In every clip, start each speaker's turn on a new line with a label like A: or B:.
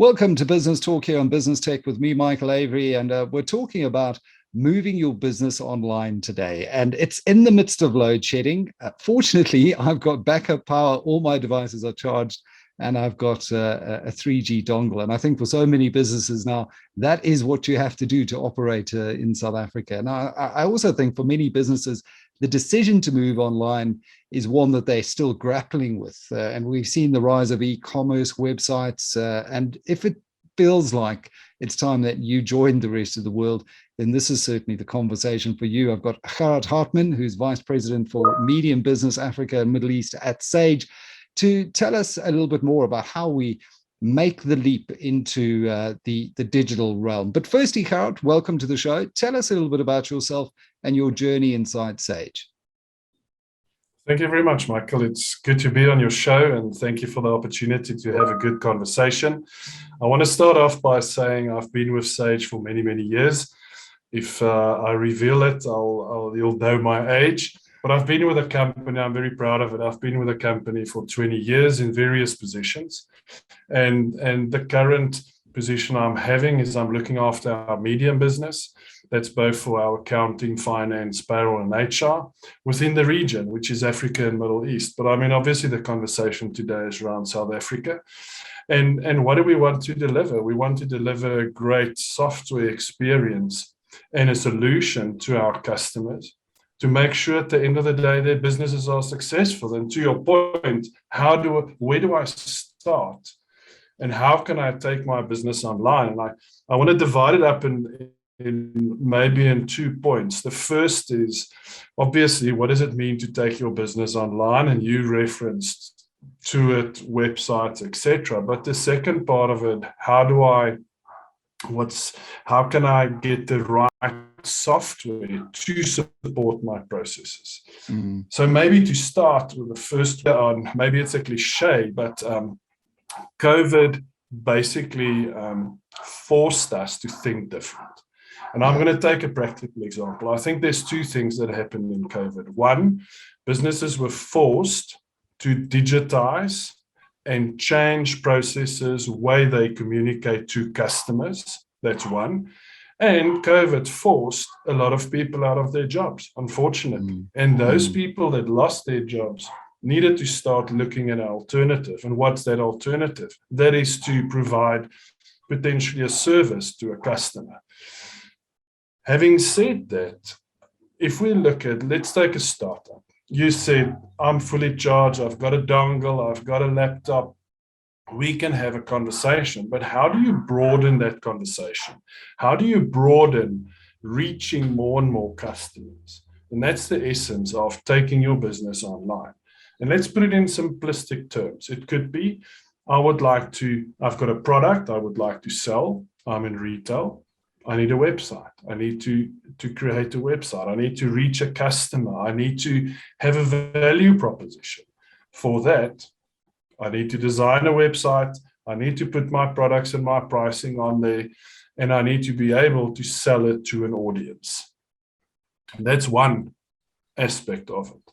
A: Welcome to Business Talk here on Business Tech with me, Michael Avery, and we're talking about moving your business online today. And it's in the midst of load shedding. Fortunately, I've got backup power. All my devices are charged, and I've got a 3G dongle. And I think for so many businesses now, that is what you have to do to operate in South Africa. Now, I also think for many businesses, the decision to move online is one that they're still grappling with. And we've seen the rise of e-commerce websites. And if it feels like it's time that you join the rest of the world, then this is certainly the conversation for you. I've got Gerhard Hartman, who's Vice President for Medium Business Africa and Middle East at Sage, to tell us a little bit more about how we make the leap into the digital realm. But firstly, Gerhard, welcome to the show. Tell us a little bit about yourself and your journey inside Sage.
B: Thank you very much, Michael. It's good to be on your show, and thank you for the opportunity to have a good conversation. I want to start off by saying I've been with Sage for many, many years. If I reveal it, you'll know my age. But I've been with the company, I'm very proud of it. I've been with the company for 20 years in various positions. And the current position I'm having is I'm looking after our medium business. That's both for our accounting, finance, payroll, and HR within the region, which is Africa and Middle East. But I mean, obviously the conversation today is around South Africa. And what do we want to deliver? We want to deliver a great software experience and a solution to our customers to make sure at the end of the day their businesses are successful. And to your point, where do I start? And how can I take my business online? And I want to divide it up in maybe in 2 points. The first is obviously, what does it mean to take your business online? And you referenced to it, websites, etc. But the second part of it, how can I get the right software to support my processes? So maybe to start with the first one, maybe it's a cliche, but COVID basically forced us to think different. And I'm going to take a practical example. I think there's two things that happened in COVID. One, businesses were forced to digitize and change processes, way they communicate to customers. That's one. And COVID forced a lot of people out of their jobs, unfortunately. And those people that lost their jobs needed to start looking at an alternative. And what's that alternative? That is to provide potentially a service to a customer. Having said that, if we look at, let's take a startup. You said, I'm fully charged, I've got a dongle, I've got a laptop. We can have a conversation, but how do you broaden that conversation? How do you broaden reaching more and more customers? And that's the essence of taking your business online. And let's put it in simplistic terms. It could be, I've got a product I would like to sell. I'm in retail. I need a website. I need to create a website. I need to reach a customer. I need to have a value proposition. For that, I need to design a website. I need to put my products and my pricing on there, and I need to be able to sell it to an audience. And that's one aspect of it.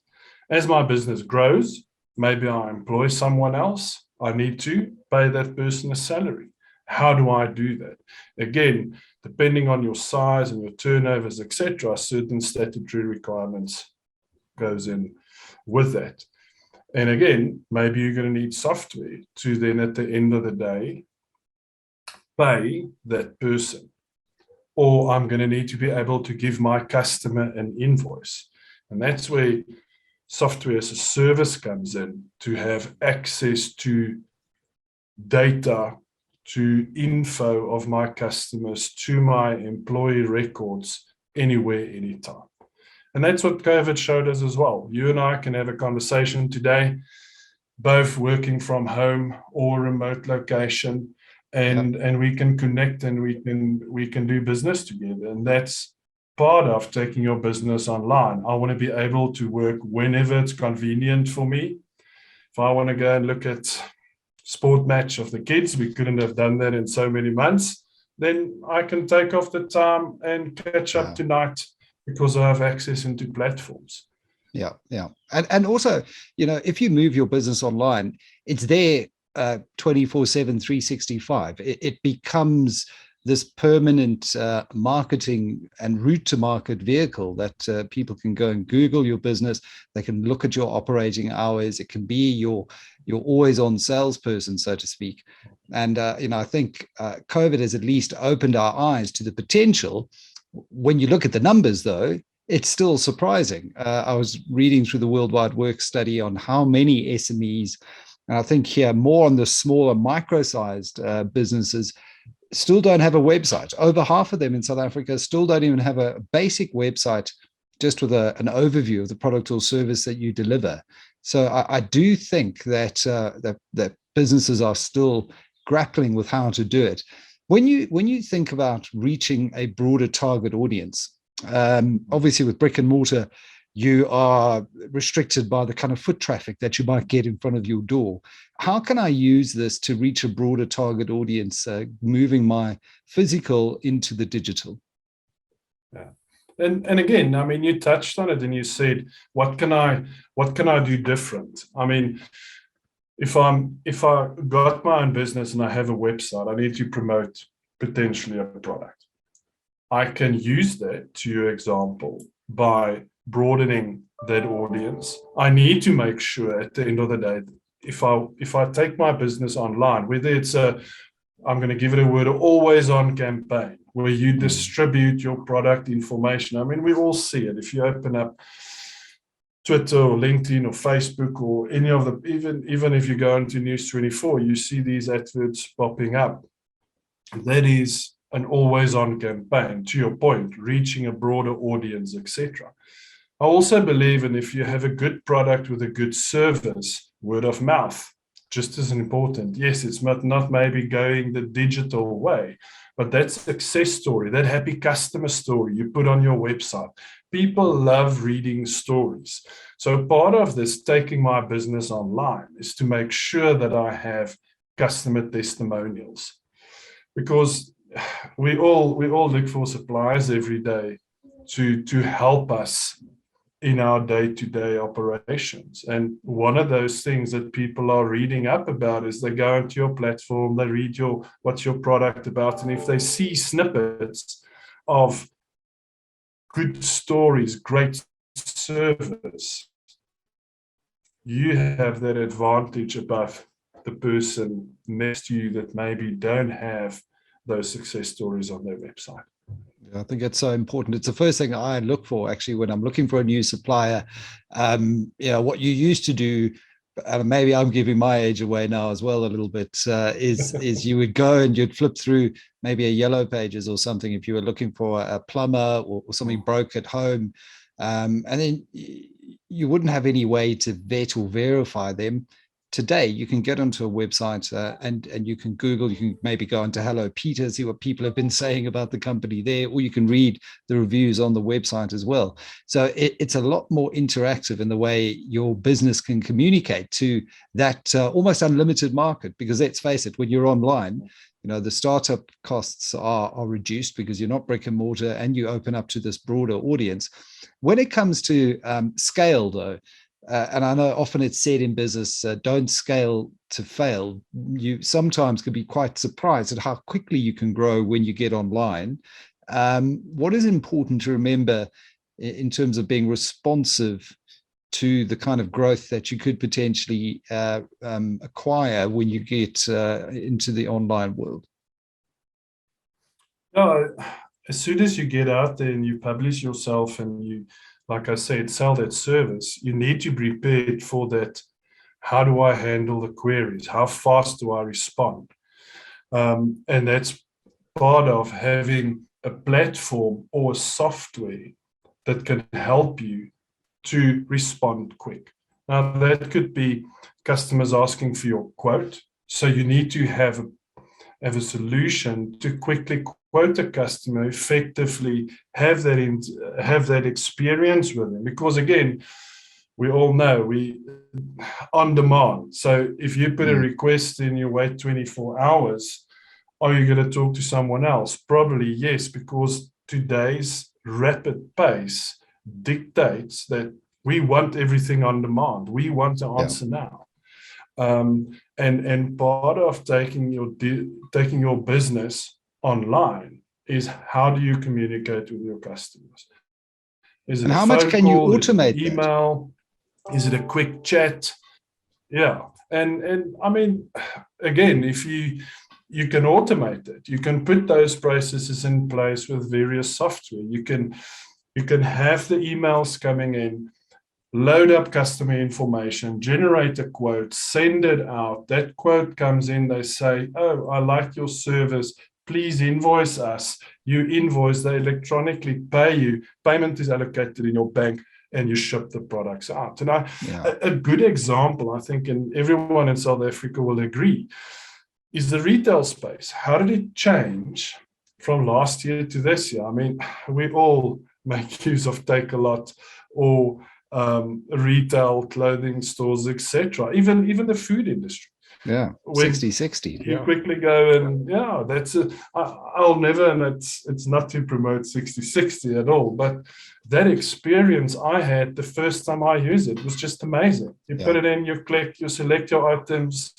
B: As my business grows, maybe I employ someone else. I need to pay that person a salary. How do I do that? Again, depending on your size and your turnovers, etc., certain statutory requirements goes in with that. And again, maybe you're going to need software to then at the end of the day pay that person. Or I'm going to need to be able to give my customer an invoice. And that's where software as a service comes in, to have access to data, to info of my customers, to my employee records, anywhere, anytime. And that's what COVID showed us as well. You and I can have a conversation today, both working from home or remote location, and we can connect and we can do business together. And that's part of taking your business online. I want to be able to work whenever it's convenient for me. If I want to go and look at sport match of the kids, we couldn't have done that in so many months, then I can take off the time and catch up tonight because I have access into platforms.
A: Yeah. And also, if you move your business online, it's there 24/7, 365. It becomes this permanent marketing and route to market vehicle that people can go and Google your business. They can look at your operating hours. It can be your always on salesperson, so to speak. And I think COVID has at least opened our eyes to the potential. When you look at the numbers, though, it's still surprising. I was reading through the Worldwide Work study on how many SMEs, and I think here more on the smaller micro-sized businesses, still don't have a website. Over half of them in South Africa still don't even have a basic website, just with an overview of the product or service that you deliver. So I do think that that businesses are still grappling with how to do it. When you think about reaching a broader target audience, obviously with brick and mortar, you are restricted by the kind of foot traffic that you might get in front of your door. How can I use this to reach a broader target audience, moving my physical into the digital?
B: Yeah. And again, I mean, you touched on it and you said, what can I do different? I mean, if I got my own business and I have a website, I need to promote potentially a product. I can use that, to your example, by broadening that audience. I need to make sure at the end of the day, if I take my business online, whether it's I'm going to give it a word, always on campaign, where you distribute your product information. I mean, we all see it. If you open up Twitter or LinkedIn or Facebook or any of the, even if you go into News 24, you see these adverts popping up. That is an always on campaign, to your point, reaching a broader audience, etc. I also believe in, if you have a good product with a good service, word of mouth, just as important. Yes, it's not maybe going the digital way, but that success story, that happy customer story you put on your website. People love reading stories. So part of this taking my business online is to make sure that I have customer testimonials, because we all look for suppliers every day to help us in our day-to-day operations. And one of those things that people are reading up about is they go into your platform, they read what's your product about, and if they see snippets of good stories, great service, you have that advantage above the person next to you that maybe don't have those success stories on their website.
A: I think it's so important. It's the first thing I look for, actually, when I'm looking for a new supplier. What you used to do, maybe I'm giving my age away now as well a little bit, is you would go and you'd flip through maybe a yellow pages or something if you were looking for a plumber or something broke at home. And then you wouldn't have any way to vet or verify them. Today, you can get onto a website and you can Google, you can maybe go into Hello Peter, see what people have been saying about the company there, or you can read the reviews on the website as well. So it's a lot more interactive in the way your business can communicate to that almost unlimited market, because let's face it, when you're online, the startup costs are reduced because you're not brick and mortar and you open up to this broader audience. When it comes to scale, though, and I know often it's said in business, don't scale to fail. You sometimes can be quite surprised at how quickly you can grow when you get online. What is important to remember in terms of being responsive to the kind of growth that you could potentially acquire when you get into the online world?
B: As soon as you get out there and you publish yourself and you, like I said, sell that service, you need to be prepared for that. How do I handle the queries? How fast do I respond? And that's part of having a platform or software that can help you to respond quick. Now, that could be customers asking for your quote. So you need to have a solution to quickly quote a customer, effectively have that experience with them. Because again, we all know we on demand. So if you put a request in, you wait 24 hours, are you going to talk to someone else? Probably yes, because today's rapid pace dictates that we want everything on demand. We want to answer now. And part of taking your business online is, how do you communicate with your customers? Is it
A: And
B: a
A: how much
B: phone
A: can you
B: call? Is it an
A: automate that?
B: email? Is it a quick chat? Yeah. And I mean, again, if you can automate it, you can put those processes in place with various software. You can have the emails coming in, load up customer information, generate a quote, send it out. That quote comes in, they say, oh, I like your service, please invoice us. You invoice, they electronically pay you. Payment is allocated in your bank, and you ship the products out. And a good example, I think, and everyone in South Africa will agree, is the retail space. How did it change from last year to this year? I mean, we all make use of Take-A-Lot or retail, clothing stores, etc. Even the food industry.
A: Yeah, 60/60.
B: You quickly go and that's it. I'll never, and it's not to promote 60/60 at all, but that experience I had the first time I used it was just amazing. You put it in, you click, you select your items,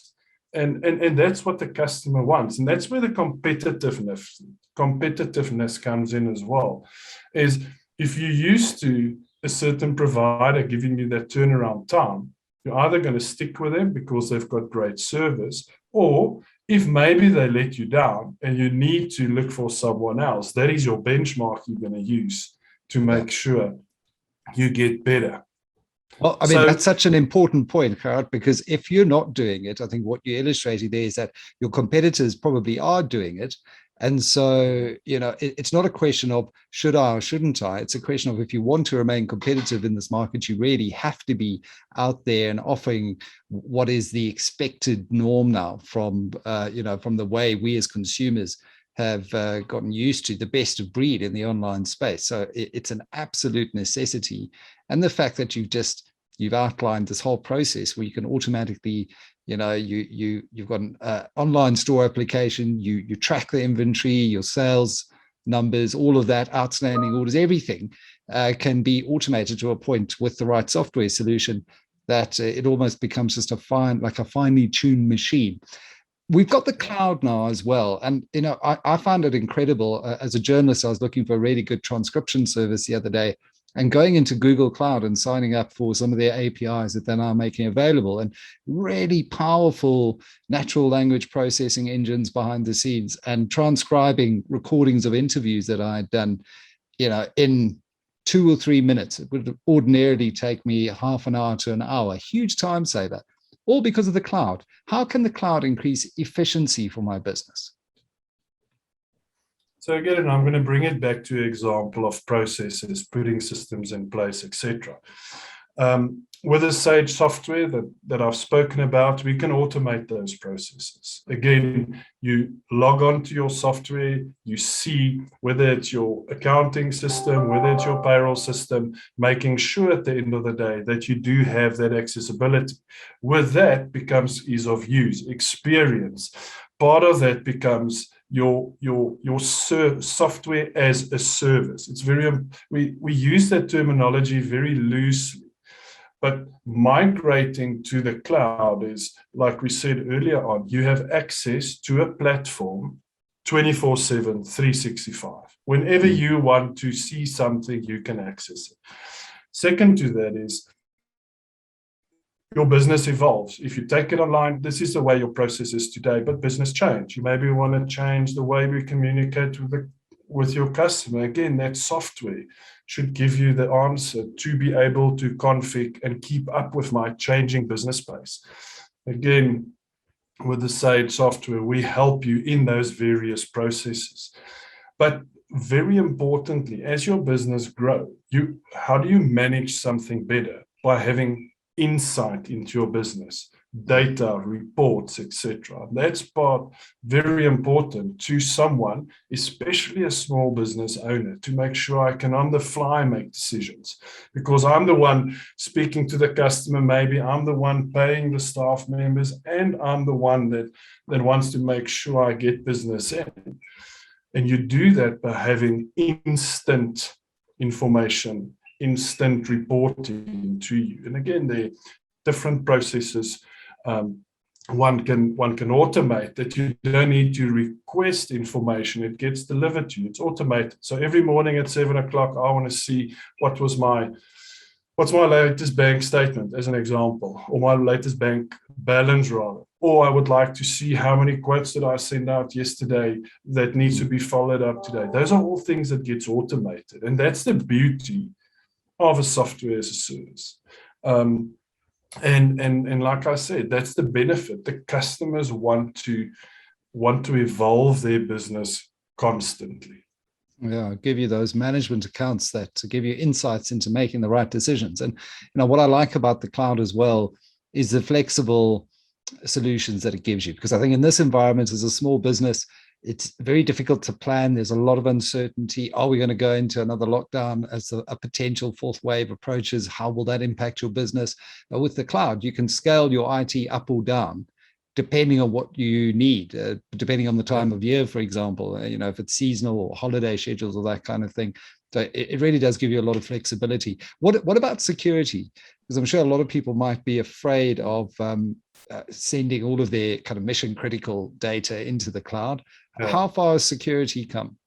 B: and that's what the customer wants, and that's where the competitiveness comes in as well. Is if you're used to a certain provider giving you that turnaround time, you're either going to stick with them because they've got great service, or if maybe they let you down and you need to look for someone else, that is your benchmark you're going to use to make sure you get better.
A: Well, I mean, that's such an important point, Gerhard, because if you're not doing it, I think what you're illustrating there is that your competitors probably are doing it. And so, it's not a question of should I or shouldn't I? It's a question of, if you want to remain competitive in this market, you really have to be out there and offering what is the expected norm now from the way we as consumers have gotten used to the best of breed in the online space. So it's an absolute necessity. And the fact that you've outlined this whole process where you can automatically, you've got an online store application, you track the inventory, your sales numbers, all of that, outstanding orders, everything can be automated to a point with the right software solution that it almost becomes just a finely tuned machine. We've got the cloud now as well. And, I find it incredible. As a journalist, I was looking for a really good transcription service the other day, and going into Google Cloud and signing up for some of their APIs that they're now making available, and really powerful natural language processing engines behind the scenes, and transcribing recordings of interviews that I had done, in 2 or 3 minutes. It would ordinarily take me half an hour to an hour. Huge time saver, all because of the cloud. How can the cloud increase efficiency for my business?
B: So again, I'm going to bring it back to an example of processes, putting systems in place, etc. With the Sage software that I've spoken about, we can automate those processes. Again, you log on to your software, you see whether it's your accounting system, whether it's your payroll system, making sure at the end of the day that you do have that accessibility. With that becomes ease of use, experience. Part of that becomes your software as a service. It's we use that terminology very loosely, but migrating to the cloud is, like we said earlier on, you have access to a platform 24/7, 365. Whenever you want to see something, you can access it. Second to that is, your business evolves. If you take it online, this is the way your process is today, but business change. You maybe want to change the way we communicate with your customer. Again, that software should give you the answer to be able to config and keep up with my changing business space. Again, with the Sage software, we help you in those various processes. But very importantly, as your business grows, how do you manage something better? By having insight into your business, data, reports, etc. That's part very important to someone, especially a small business owner, to make sure I can on the fly make decisions, because I'm the one speaking to the customer, maybe I'm the one paying the staff members, and I'm the one that wants to make sure I get business in. And you do that by having instant information, instant reporting to you. And again, there are different processes one can automate, that you don't need to request information. It gets delivered to you. It's automated. So every morning at 7 o'clock, I want to see what's my latest bank statement, as an example, or my latest bank balance, rather. Or I would like to see how many quotes did I send out yesterday that needs to be followed up today. Those are all things that gets automated. And that's the beauty of a software as a service. And like I said, that's the benefit. The customers want to evolve their business constantly.
A: Yeah, give you those management accounts that to give you insights into making the right decisions. And what I like about the cloud as well is the flexible solutions that it gives you. Because I think in this environment, as a small business, it's very difficult to plan. There's a lot of uncertainty. Are we going to go into another lockdown as a potential fourth wave approaches? How will that impact your business? But with the cloud, you can scale your IT up or down depending on what you need, depending on the time of year, for example, if it's seasonal or holiday schedules or that kind of thing. So it really does give you a lot of flexibility. What about security? Because I'm sure a lot of people might be afraid of sending all of their kind of mission critical data into the cloud. Yeah. How far has security come?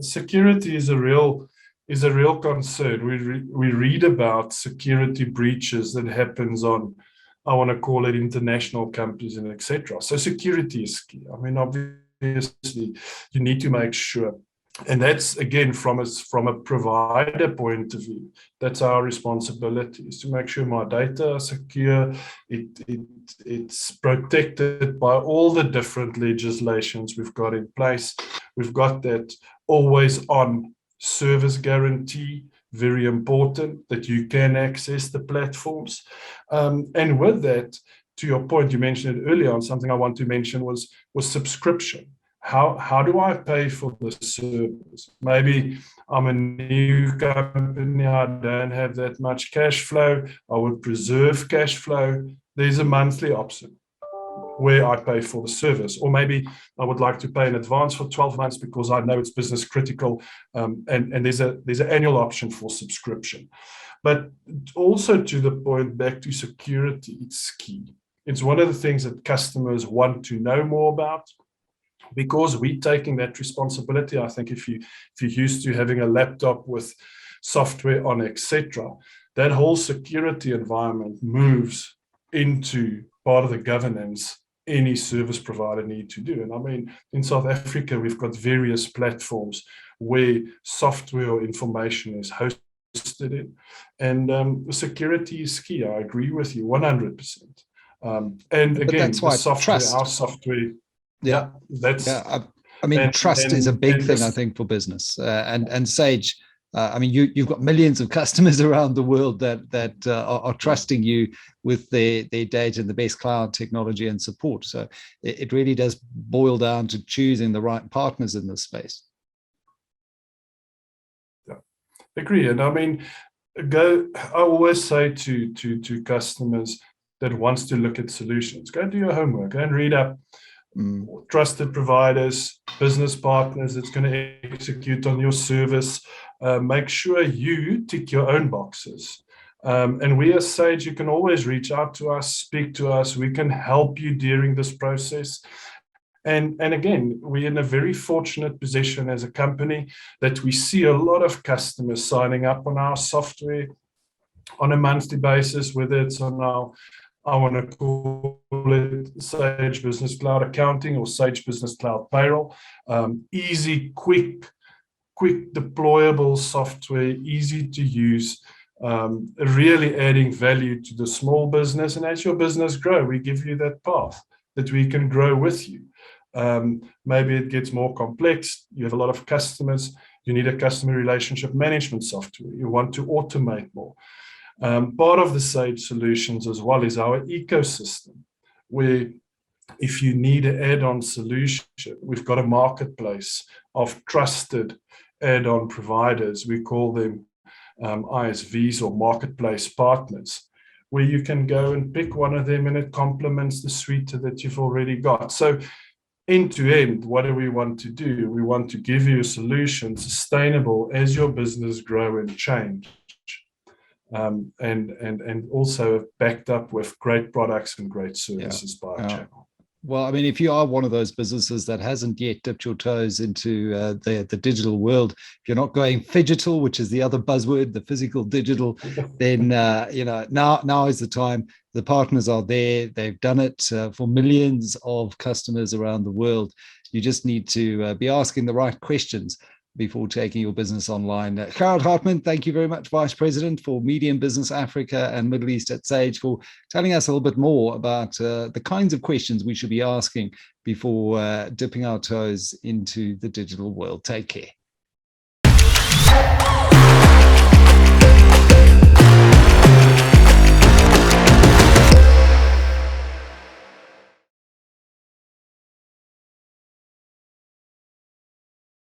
B: Security is a real concern. We read about security breaches that happens on, I want to call it, international companies and etc. So security is key. I mean, obviously, you need to make sure, and that's again from a provider point of view. That's our responsibility, is to make sure my data are secure. It's protected by all the different legislations we've got in place. We've got that always on service guarantee. Very important that you can access the platforms. And with that, to your point, you mentioned it earlier on, something I want to mention was subscription. How do I pay for the service? Maybe I'm a new company, I don't have that much cash flow. I would preserve cash flow. There's a monthly option where I pay for the service. Or maybe I would like to pay in advance for 12 months because I know it's business critical, and there's an annual option for subscription. But also, to the point, back to security, it's key. It's one of the things that customers want to know more about, because we're taking that responsibility. I think if you're used to having a laptop with software on, etc., that whole security environment moves into part of the governance any service provider need to do. And I mean, in South Africa, we've got various platforms where software or information is hosted in. And security is key. I agree with you 100%. And again, the software, our software.
A: Yeah, I mean, trust is a big thing, I think, for business. And Sage, I mean, you've got millions of customers around the world that are trusting you with their data and the best cloud technology and support. So it really does boil down to choosing the right partners in this space.
B: Yeah, agree. And I mean, I always say to customers that wants to look at solutions, go do your homework, go and read up trusted providers, business partners that's going to execute on your service. Make sure you tick your own boxes. And we as Sage, you can always reach out to us, speak to us. We can help you during this process. And again, we're in a very fortunate position as a company that we see a lot of customers signing up on our software on a monthly basis, whether it's on our, I want to call it Sage Business Cloud Accounting or Sage Business Cloud Payroll. Easy, quick deployable software, easy to use, really adding value to the small business. And as your business grow, we give you that path that we can grow with you. Maybe it gets more complex. You have a lot of customers. You need a customer relationship management software. You want to automate more. Part of the Sage solutions as well is our ecosystem, where if you need an add-on solution, we've got a marketplace of trusted add-on providers. We call them ISVs or marketplace partners, where you can go and pick one of them and it complements the suite that you've already got. So end to end, what do we want to do? We want to give you a solution sustainable as your business grow and change. and also backed up with great products and great services by our channel.
A: Well, I mean, if you are one of those businesses that hasn't yet dipped your toes into the digital world, if you're not going phygital, which is the other buzzword, the physical digital, then now is the time. The partners are there; they've done it for millions of customers around the world. You just need to be asking the right questions before taking your business online. Gerhard Hartman, thank you very much, Vice President for Medium Business Africa and Middle East at Sage, for telling us a little bit more about the kinds of questions we should be asking before dipping our toes into the digital world. Take care.